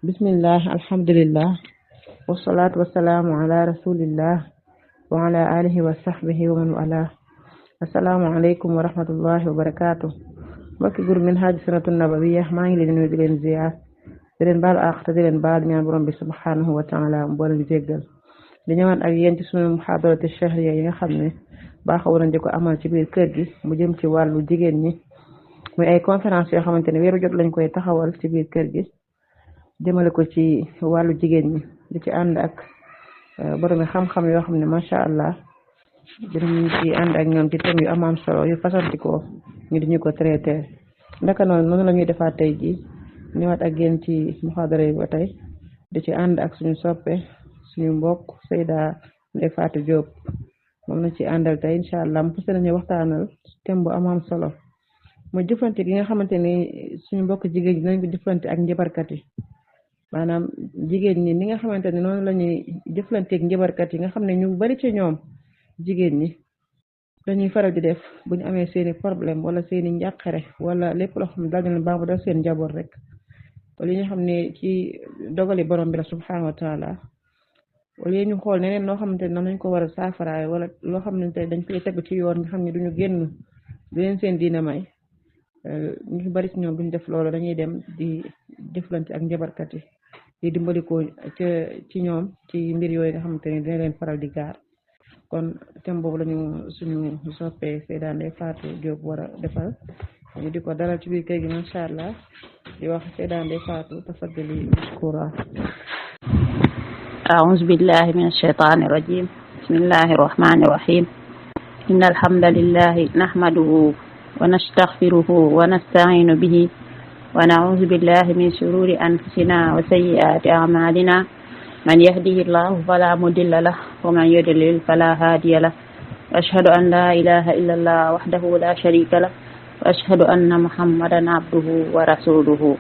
bismillah alhamdulillah wasalaatu wasalaamu ala rasulillah wa ala alihi wa sahbihi wa man wala assalaamu aleykum wa rahmatullahi wa barakaatu mbokki groupe Minhaj Sunnatun Nabawiyya maa ngi leen di nuyu di leen ziyaar di leen baal àq te di leen baal ñaan borom bi subhanahu wa taala mboolem jéggal di ñëwaat ak yéen ci sunu muhadarati shahriya yi nga xam ne baaxaw nañ di ko amal ci biir kër gi mu jëm ci wàllu jigéen ñi muy ay conférence yoo xamante ne weeru jot lañ koy taxawal ci biir kër gi jëmale ko ci wàllu jigéen ñi di ci ànd ak borom xam-xam yoo xam ne macha allah dinañ ci ànd ak ñoom ci thème yu am solo yu fasantikoo ñu di ñu ko traité ndaka noonu la ñuy defaat tey ji ñëwaat ak yéen ci muhadara yi ba tey di ci ànd ak suñu soppe suñu mbokk Seyda Ndeye Fatou Diop moom na ci àndal tey incha allah mu fas nañu waxtaanal thème bu am solo mooy jëflante gi nga xamante ni suñu mbokk jigéen ñi dinañ ko jëflante ak njabarkat yi maanaam jigéen ñi ni nga xamante ne noonu la ñuy jëflanteeg njabarkat yi nga xam ne ñu bari ci ñoom jigéen ñi dañuy faral di def bu ñu amee seeni problème wala seeni njàqare wala lépp loo xam ne daal leen baamu dal seen njaboot rek wala ñu xam ne ci dogali borom bi la subhanahu wa taala wala ñu xool neneen noo xamante ne noonu lañ ko war a saafaraay wala loo xamante ne dañ koy tegu ci yoon nga xam ne duñu génn du leen seen diina may ñu bari ci ñoom duñ def loolu dañuy dem di jëflante ak njabarkat yi di dimbalikoo ci ñoom ci mbir yooyu nga xamante ne dina leen faral di gaar kon thème boobu lañu suñu soppee Seyda Ndeye Fatou Diop war a defal ñu di ko dalal ci biir kër gi macha allah di wax Seyda Ndeye Fatou tafaddali mashkura. أعوذ بالله من الشيطان الرجيم بسم الله الرحمن الرحيم إن الحمد لله نحمده ونستغفره ونستعين به ونعوذ بالله من شرور أنفسنا وسيئات أعمالنا من يهده الله فلا مضل له ومن يضلل فلا هادي له أشهد أن لا إله إلا الله وحده لا شريك له وأشهد أن محمدا عبده ورسوله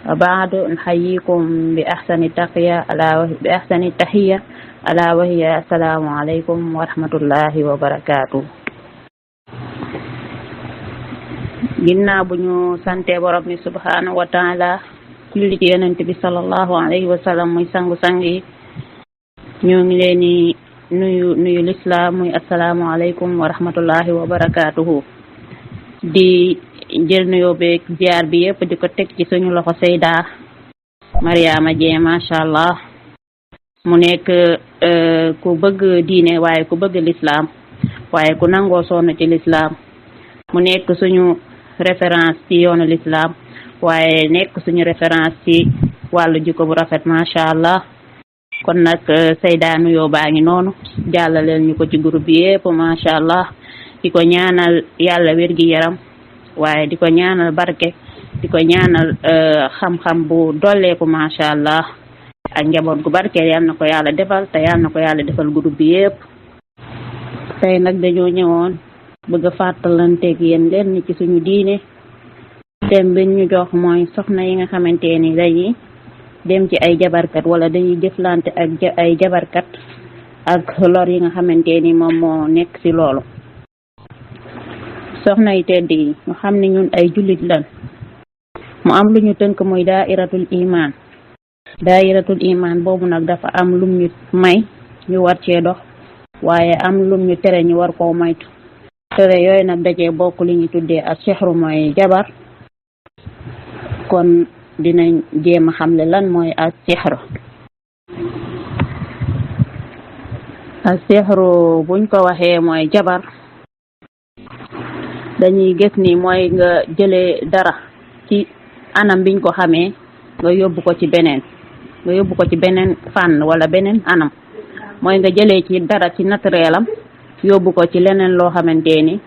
وبعد نحييكم بأحسن التحية ألا وهي السلام عليكم ورحمة الله وبركاته. ginnaaw bu ñu sante borom bi subhanahu wa taala julli ci yonent bi sallallahu alayhi wa sallam muy sangu-sang yi ñoo ngi leen di nuyu lislaam muy assalaamu alaykum wa rahmatullahi wa barakatuhu di jël nuyoo beeg ziar bi yëpp di ko teg ci suñu loxo Seyda Mariama Dieng macha allah mu nekk ku bëgg diine waaye ku bëgg lislaam waaye ku nangoo sonn ci lislaam mu nekk suñu référence ci yoonu l'islam waaye nekk suñu référence ci wàllu jikko bu rafet macha allah kon nag Seyda nuyoo baa ngi noonu jàllaleel ñu ko ci groupe bi yépp macha allah di ko ñaanal yàlla wér gi yaram waaye di ko ñaanal barke di ko ñaanal xam-xam bu dolleeku macha allah ak njaboot gu barke yal na ko yàlla defal te yal na ko yàlla defal groupe bi yépp tey nag dañoo ñëwoon bëgg a fàttalanteeg yéen leen ci suñu diine thème bi ñu jox mooy soxna yi nga xamante ni dañuy dem ci ay jabarkat wala dañuy jëflante ak ay jabarkat ak lor yi nga xamante ni moom moo nekk ci loolu. soxna yi tedd yi ñu xam ne ñun ay jullit lan mu am lu ñu tënk muy daa'iratul iman boobu nag dafa am lum ñu may ñu war cee dox waaye am lum ñu tere ñu war koo maytu. tere yooyu nag dajee bokk li ñu tuddee ak sixru mooy jabar kon dinañ jéem a xamle lan mooy ak sixru. ak sixru buñ ko waxee mooy jabar dañuy gis ni mooy nga jëlee dara ci anam biñ ko xamee nga yóbbu ko ci beneen fànn wala beneen anam mooy nga jëlee ci dara ci naturel am yóbbu ko ci leneen loo xamante ni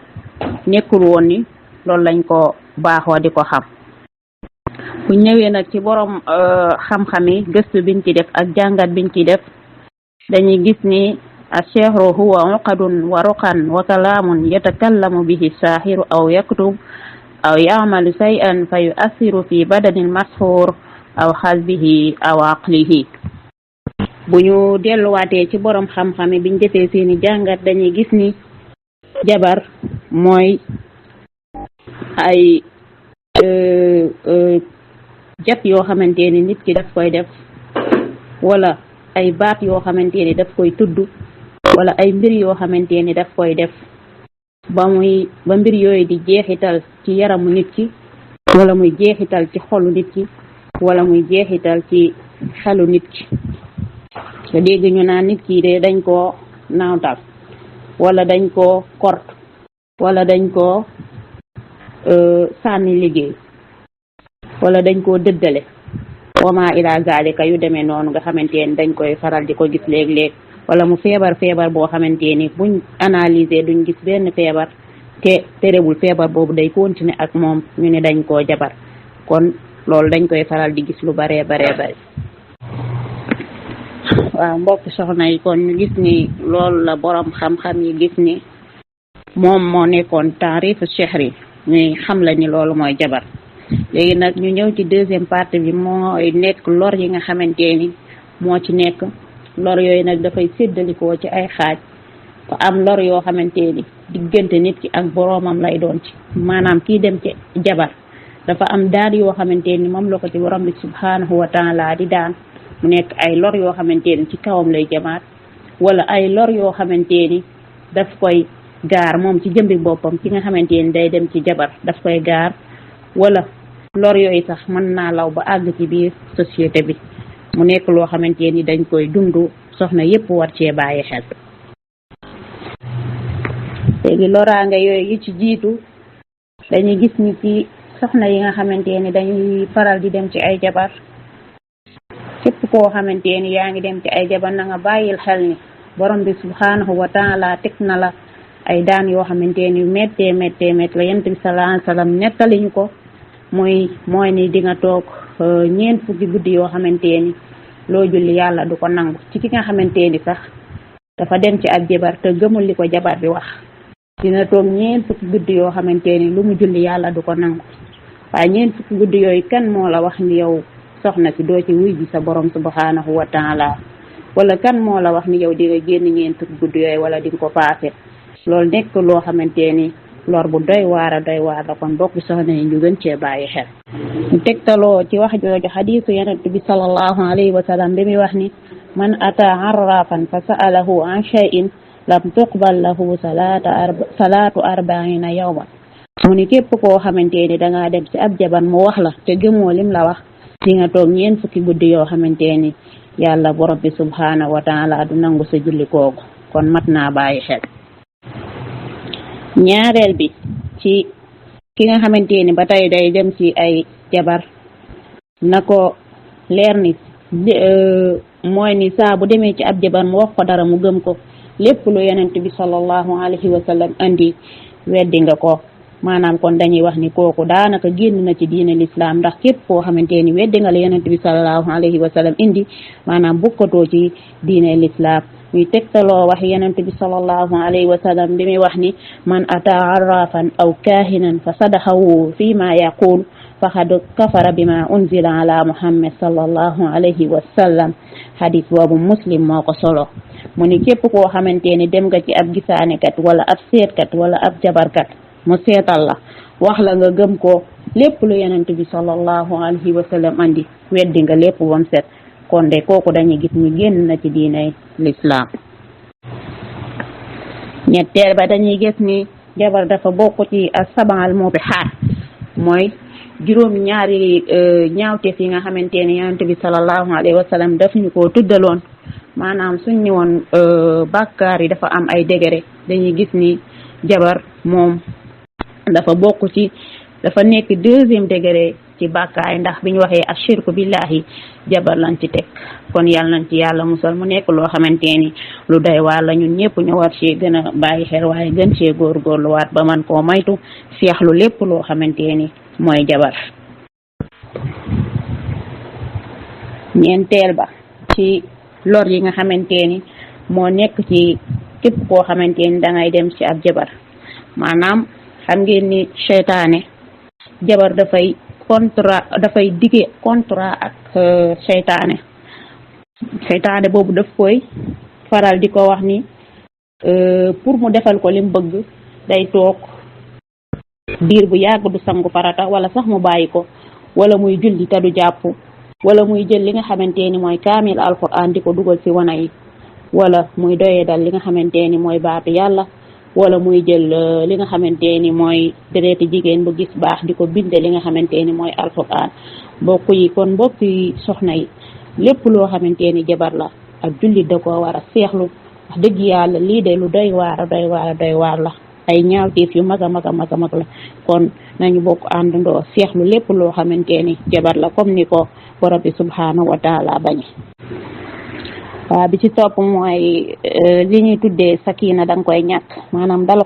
nekkul woon ni loolu lañ ko baaxoo di ko xam. bu ñëwee nag ci borom xam-xam yi gëstu biñ ci def ak jàngat biñ ci def dañuy gis ni السحر هو عقد ورقا وكلام يتكلم به الساحر أو يكتب أو يعمل شيئا فيؤثر في بدن المسحور أو قلبه أو عقله. bu ñu delluwaatee ci borom xam-xam yi biñ defee seeni jàngat dañuy gis ni jabar mooy ay jat yoo xamante ni nit ki daf koy def wala ay baat yoo xamante ni daf koy tudd wala ay mbir yoo xamante ni daf koy def ba mbir yooyu di jeexital ci yaramu nit ki wala muy jeexital ci xolu nit ki wala muy jeexital ci xelu nit ki nga dégg ñu naan nit ki de dañ koo naawtal wala dañ koo kort wala dañ koo sànni liggéey wala dañ koo dëddale wama ila zalika yu demee noonu nga xamante ni dañ koy faral di ko gis léeg-léeg wala mu feebar boo xamante ni buñ analyser duñ gis benn feebar te terewul feebar boobu day continuer ak moom ñu ne dañ koo jabar kon loolu dañ koy faral di gis lu baree bare waaw mbokki soxna yi kon ñu gis ni loolu la borom xam-xam yi gis ni moom moo nekkoon taarifu chehri ñuy xam la ni loolu mooy jabar léegi nag ñu ñëw ci deuxième partie bi mooy nekk lor yi nga xamante ni moo ci nekk lor yooyu nag dafay séddalikoo ci ay xaaj te am lor yoo xamante ni diggante nit ki ak boroomam lay doon ci maanaam kii dem ci jabar dafa am daan yoo xamante ni moom la ko ci borom bi subhanahu wa taala di daan mu nekk ay lor yoo xamante ni ci kawam lay jamaat wala ay lor yoo xamante ni daf koy gaar moom ci jëmbi boppam ki nga xamante ni day dem ci jabar daf koy gaar wala lor yooyu sax mën naa law ba àgg ci biir société bi mu nekk loo xamante ni dañ koy dund soxna yépp war cee bàyyi xel léegi loraange yooyu yi ci jiitu dañuy gis ni ci soxna yi nga xamante ni dañuy faral di dem ci ay jabar képp koo xamante ni yaa ngi dem ci ay jabar na nga bàyyil xel ni borom bi subhanahu wa taala teg na la ay daan yoo xamante ni méttee la yonent bi sallallahu alayhi wa sallam nettaliñu ko mooy ni di nga toog 9 fukki guddi yoo xamante ni loo julli yàlla du ko nangu ci ki nga xamante ni sax dafa dem ci ab jabar te gëmul li ko jabar bi wax dina toog 9 fukki guddi yoo xamante ni lu mu julli yàlla du ko nangu waaye 9 fukki guddi yooyu kan moo la wax ni yow soxna si doo ci wuy ji sa borom subhanahu wa taala wala kan moo la wax ni yow di nga génn 9 fukki guddi yooyu wala di nga ko paase loolu nekk loo xamante ni lor bu doy waar la kon bokk soxna yi ñu gën cee bàyyi xel ñu tegtaloo ci wax jooju xadiisu yonent bi sallallahu alayhi wa sallam bi muy wax ni man ata arrafan fa sa'alahu an shay'in lam tuqbal lahu salaatu arba'ina yawman mu ni képp koo xamante ni dangaa dem ci ab jabar mu wax la te gëmoo lim la wax di nga toog 4 fukki guddi yoo xamante ni yàlla borom bi subhanahu wa taala du nangu sa julli kooku kon mat naa bàyyi xel ñaareel bi ci ki nga xamante ni ba tey day dem ci ay jabar na ko leer ni mooy ni saa bu demee ci ab jabar mu wax ko dara mu gëm ko lépp lu yonent bi sallallahu alayhi wa sallam andi weddi nga ko maanaam kon dañuy wax ni kooku daanaka génn na ci diine l'islam ndax képp koo xamante ni weddi nga la yonent bi sallallahu alayhi wa sallam indi maanaam bokkatoo ci diine l'islam muy tegtaloo wax yonent bi sallallahu alayhi wa sallam bi muy wax ni man ata arrafan aw kahinan fa sadaxahu fi ma yaqul faqad kafara bima unzila ala muhammad sallallahu alayhi wa sallam hadis boobu muslim moo ko solo mu ni képp koo xamante ni dem nga ci ab gisaanekat wala ab seetkat wala ab jabarkat mu seetal la wax la nga gëm ko lépp lu yonent bi sallallahu alayhi wa sallam andi weddi nga lépp bam set kon de kooku dañuy gis ni génn na ci diinay l'islam ñetteel ba dañuy gis ni jabar dafa bokk ci as-sab'al mubihat mooy juróom ñaari ñaawteef yi nga xamante ni yonent bi sallallahu alayhi wa sallam daf ñu ko tuddaloon maanaam suñ ni woon bàkkaar yi dafa am ay degré dañuy gis ni jabar moom dafa bokk ci dafa nekk 2e degré ci bàkkaar ndax biñu waxee ashirku billahi jabar lañ ci teg kon yàlla nañ ci yàlla musal mu nekk loo xamante ni lu doy waar la ñun ñëpp ñu war ci gën a bàyyi xel waaye gën cee góorgóorluwaat ba man koo maytu seexlu lépp loo xamante ni mooy jabar ñeenteel ba ci lor yi nga xamante ni moo nekk ci képp koo xamante ni dangay dem ci ab jabar maanaam xam ngeen ni seytaane jabar dafay dige contrat ak seytaane boobu daf koy faral di ko wax ni pour mu defal ko lim bëgg day toog diir bu yàgg du sangu farata wala sax mu bàyyi ko wala muy julli te du jàpp wala muy jël li nga xamante ni mooy kaamil alquran di ko dugal ci wana yi wala muy doyee dal li nga xamante ni mooy baatu yàlla wala muy jël li nga xamante ni mooy dereeti jigéen bu gis baax di ko binde li nga xamante ni mooy alquran mbokk yi kon mbokk yi soxna yi lépp loo xamante ni jabar la ak jullit da ko war a seexlu wax dëgg yàlla lii de lu doy waar la ay ñaawteef yu mag a mag la kon nañu bokk àndandoo seexlu lépp loo xamante ni jabar la comme ni ko borom bi subhanahu wa taala bañi waaw bi ci topp mooy li ñuy tuddee sakina da nga koy ñàkk maanaam dal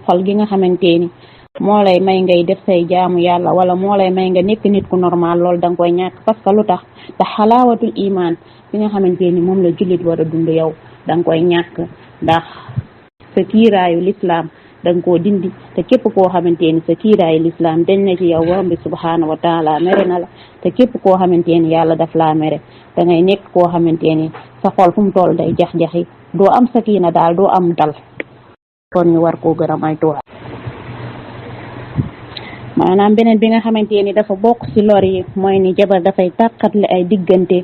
xol gi nga xamante ni moo lay may ngay def say jaamu yàlla wala moo lay may nga nekk nit ku normal loolu da nga koy ñàkk parce que lu tax te xalaawatul iman bi nga xamante ni moom la jullit war a dund yow da nga koy ñàkk ndax sa kiiraayu l'islam da nga koo dindi te képp koo xamante ni sa kiiraayu l'islam dañ na ci yow borom bi subhanahu wa taala mere na la te képp koo xamante ni yàlla daf laa mere da ngay nekk koo xamante ni sa xol fu mu toll day jax-jaxi doo am sakina daal doo am dal kon ñu war koo gën a moytuwaat maanaam beneen bi nga xamante ni dafa bokk ci lor yi mooy ni jabar dafay tàqatle ay diggante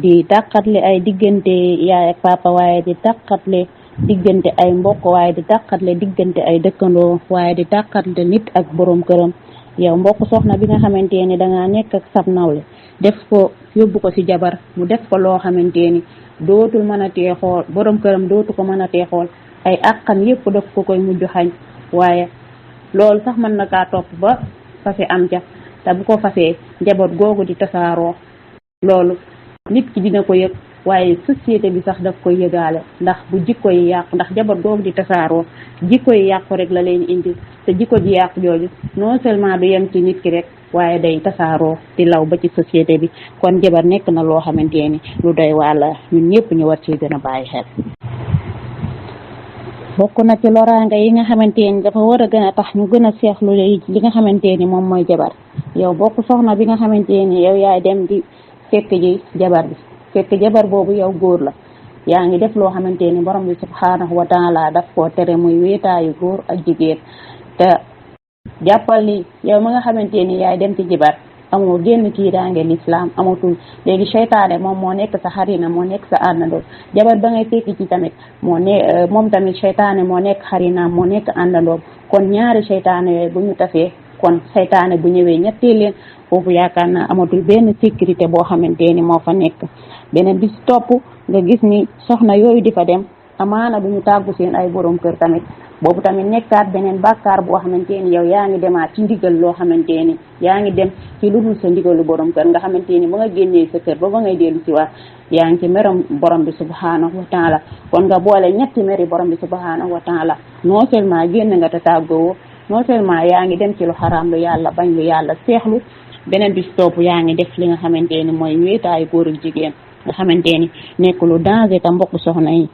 di tàqatle ay diggante yaay ak papa waaye di tàqatle diggante ay mbokk waaye di tàqatle diggante ay dëkkandoo waaye di tàqatle nit ak borom këram yow mbokk soxna bi nga xamante ni dangaa nekk ak sab nawle def ko yóbbu ko ci jabar mu def ko loo xamante ni dootul mën a teexool borom këram dootu ko mën a teexool ay àqam yépp daf ko koy mujj xañ waaye loolu sax mën na kaa topp ba fase am ca te bu ko fasee njaboot googu di tasaaroo loolu nit ki dina ko yëg waaye société bi sax daf koy yëgaale ndax bu jikko yi yàqu ndax njaboot googu di tasaaroo jikko yi yàqu rek la leen indi te jikko ji yàqu jooju non seulement du yem ci nit ki rek waaye day tasaaroo di law ba ci société bi kon jabar nekk na loo xamante ni lu doy wàlla ñun ñëpp ñu war ci gën a bàyyi xel bokk na ci loraanga yi nga xamante ni dafa war a gën a tax ñu gën a seexlu li nga xamante ni moom mooy jabar yow bokk soxna bi nga xamante ni yow yaay dem di fekk ji jabar bi fekk jabar boobu yow góor la yaa ngi def loo xamante ni borom bi subhanahu wa taala daf koo tere muy wéetaayu góor ak jigéen te jàppal ni yow ma nga xamante ni yaay dem ci jabar amoo génn kii daange l'islam amatul léegi seytaane moom moo nekk sa xarina moo nekk sa àndandoo jabar ba ngay fekk ci tamit moom tamit seytaane moo nekk xarinaam moo nekk àndandoo kon ñaari seytaane yooyu bu ñu tafee kon seytaane bu ñëwee ñettee leen foofu yaakaar naa amatul benn sécurité boo xamante ni moo fa nekk beneen bi si topp nga gis ni soxna yooyu di fa dem amaana du ñu tàggu seen ay borom kër tamit boobu tamit nekkaat beneen bàkkaar boo xamante ni yow yaa ngi demaat ci ndigal loo xamante ni yaa ngi dem ci lu dul sa ndigalu borom kër nga xamante ni ba nga génnee sa kër ba ngay dellu ci waat yaa ngi ci meram borom bi subhanahu wa taala kon nga boole ñetti meri borom bi subhanahu wa taala non seulement génn nga te tàggoo non seulement yaa ngi dem ci lu xaraam lu yàlla bañ lu yàlla seexlu beneen bi si topp yaa ngi def li nga xamante ni mooy wéetaayu góor ak jigéen nga xamante ni nekk lu danger te mbokk soxna yi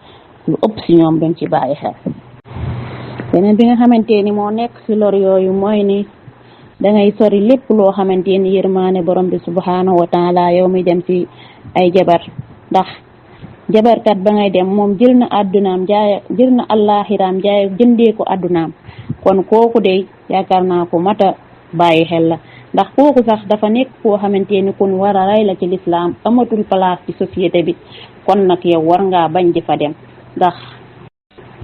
lu ëpp si ñoom dañ ci bàyyi xel beneen bi nga xamante ni moo nekk si lor yooyu mooy ni dangay sori lépp loo xamante ni yërmaane borom bi subhanahu wa taala yow mi dem ci ay jabar ndax jabarkat ba ngay dem moom jël na addunaam jël na allaxiraam jëndee ko addunaam kon kooku de yaakaar naa ko mata bàyyi xel la ndax kooku sax dafa nekk koo xamante ni kun war a rey la ci l'islam amatul place ci société bi kon nag yow war ngaa bañ di fa dem ndax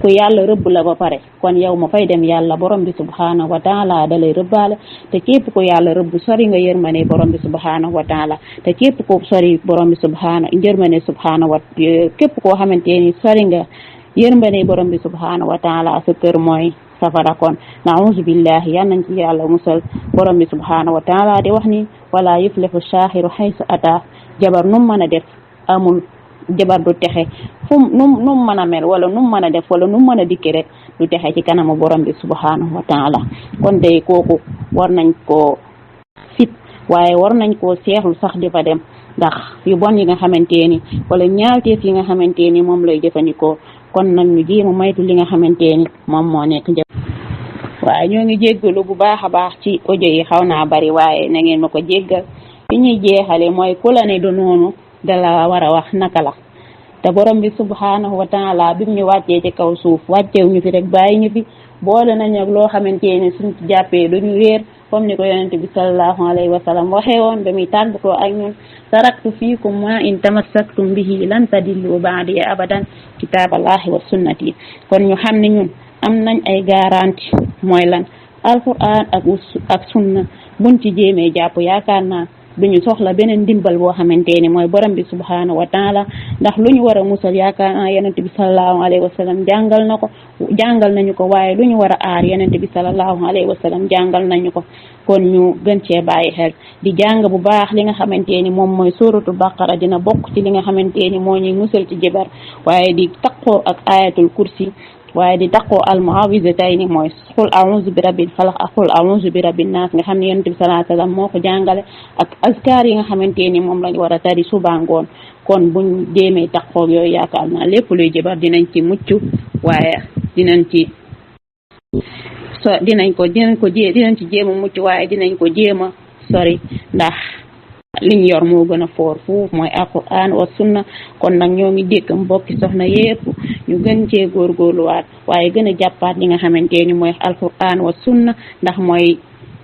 ku yàlla rëbb la ba pare kon yow ma fay dem yàlla borom bi subhanahu wa taala da lay rëbbaale te képp ko yàlla rëbb sori nga yërmane borom bi subhanahu wa taala te képp ko sori borom bi yërmane subhanahu wa képp koo xamante ni sori nga yërmane borom bi subhanahu wa taala sa kër mooy safara kon na'uzu billahi yal nañ ci yàlla musal borom bi subhanahu wa taala di wax ni wala yuflihu shaahiru haysu ata jabar num mën a def amul jabar du texe num mën a mel wala num mën a def wala num mën a dikki rek du texe ci kanamu borom bi subhanahu wa taala kon day kooku war nañ koo fit waaye war nañ koo seexlu sax di fa dem ndax yu bon yi nga xamante ni wala ñaawteef yi nga xamante ni moom lay jëfandikoo kon nag ñu jéem a maytu li nga xamante ni moom moo nekk waaye ñoo ngi jéggalu bu baax a baax ci audio yi xaw naa bari waaye na ngeen ma ko jéggal fi ñuy jeexale mooy ku la ne du noonu dala war a wax naka la te borom bi subhanahu wa taala bi ñu wàccee ci kaw suuf wàcceew ñu fi rek bàyyi ñu fi boole nañ ak loo xamante ni suñ ci jàppee duñu réer comme ni ko yonent bi sallallahu alayhi wa sallam waxee woon ba muy tàggatoo ak ñun taraktu fiikum ma in tamassaktum bihi lan tadillu ba'di abadan kitaaballahi wa sunnati kon ñu xam ne ñun am nañ ay garanti mooy lan alquran ak sunna buñ ci jéemee jàpp yaakaar naa duñu soxla beneen ndimbal boo xamante ni mooy borom bi subhanahu wa taala ndax lu ñu war a musal yaakaar naa yonent bi sallallahu alayhi wa sallam jàngal nañu ko waaye lu ñu war a aar yonent bi sallallahu alayhi wa sallam jàngal nañu ko kon ñu gën cee bàyyi xel di jàng bu baax li nga xamante ni moom mooy suratul baqara dina bokk ci li nga xamante ni moo ñuy musal ci jibar waaye di taqoo ak ayatul kursi waaye di taqoo almuawizatayni mooy qul a'udhu bi rabbil falaq ak qul a'udhu bi rabbin nas nga xam ne yonent bi sallallahu alayhi wa sallam moo ko jàngale ak azkar yi nga xamante ni moom lañ war a tari suba ngoon kon buñ jéemee taqoo yooyu yaakaar naa lépp luy jibar dinañ ci mucc waaye dinañ ci jéem a mucc waaye dinañ ko jéem a sori ndax liñ yor moo gën a foor fuuf mooy alquran wa sunna kon nag ñoo ngi dégg mbokki soxna yépp ñu gën cee góorgóorluwaat waaye gën a jàppaat li nga xamante ni mooy alquran wa sunna ndax mooy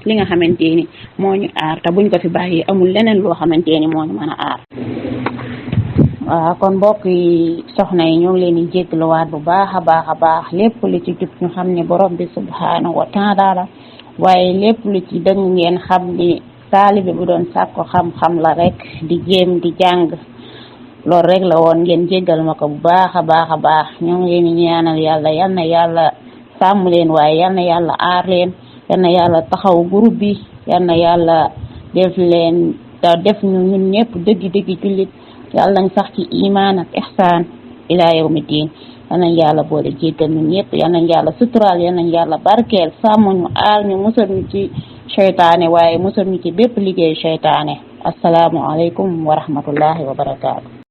li nga xamante ni moo ñu aar te buñ ko fi bàyyi amul leneen loo xamante ni moo ñu mën a aar. waaw kon mbokk yi soxna yi ñoo ngi leen di jégaluwaat bu baax a baax lépp lu ci jub ñu xam ne borom bi subhanahu wa taala waaye lépp lu ci dëng ngeen xam ni taalibe bu doon sàkko xam-xam la rek di jéem di jàng loolu rek la woon ngeen jéggal ma ko bu baax a baax ñoo ngi leen di ñaanal yàlla yal na yàlla sàmm leen waaye yal na yàlla aar leen yal na yàlla taxaw groupe bi yal na yàlla def ñu ñun ñëpp dëggi jullit yàlla nañ sax ci iman ak ihsaan ila yawmi diin yal nañ yàlla boole jéggal ñun ñëpp yal nañ yàlla suturaal yal nañ yàlla barkeel sàmm ñu aar ñu musal ñu ci seytaane waaye musal ñu ci bépp liggéey seytaane assalaamu aleykum wa rahmatullahi wa barakaatu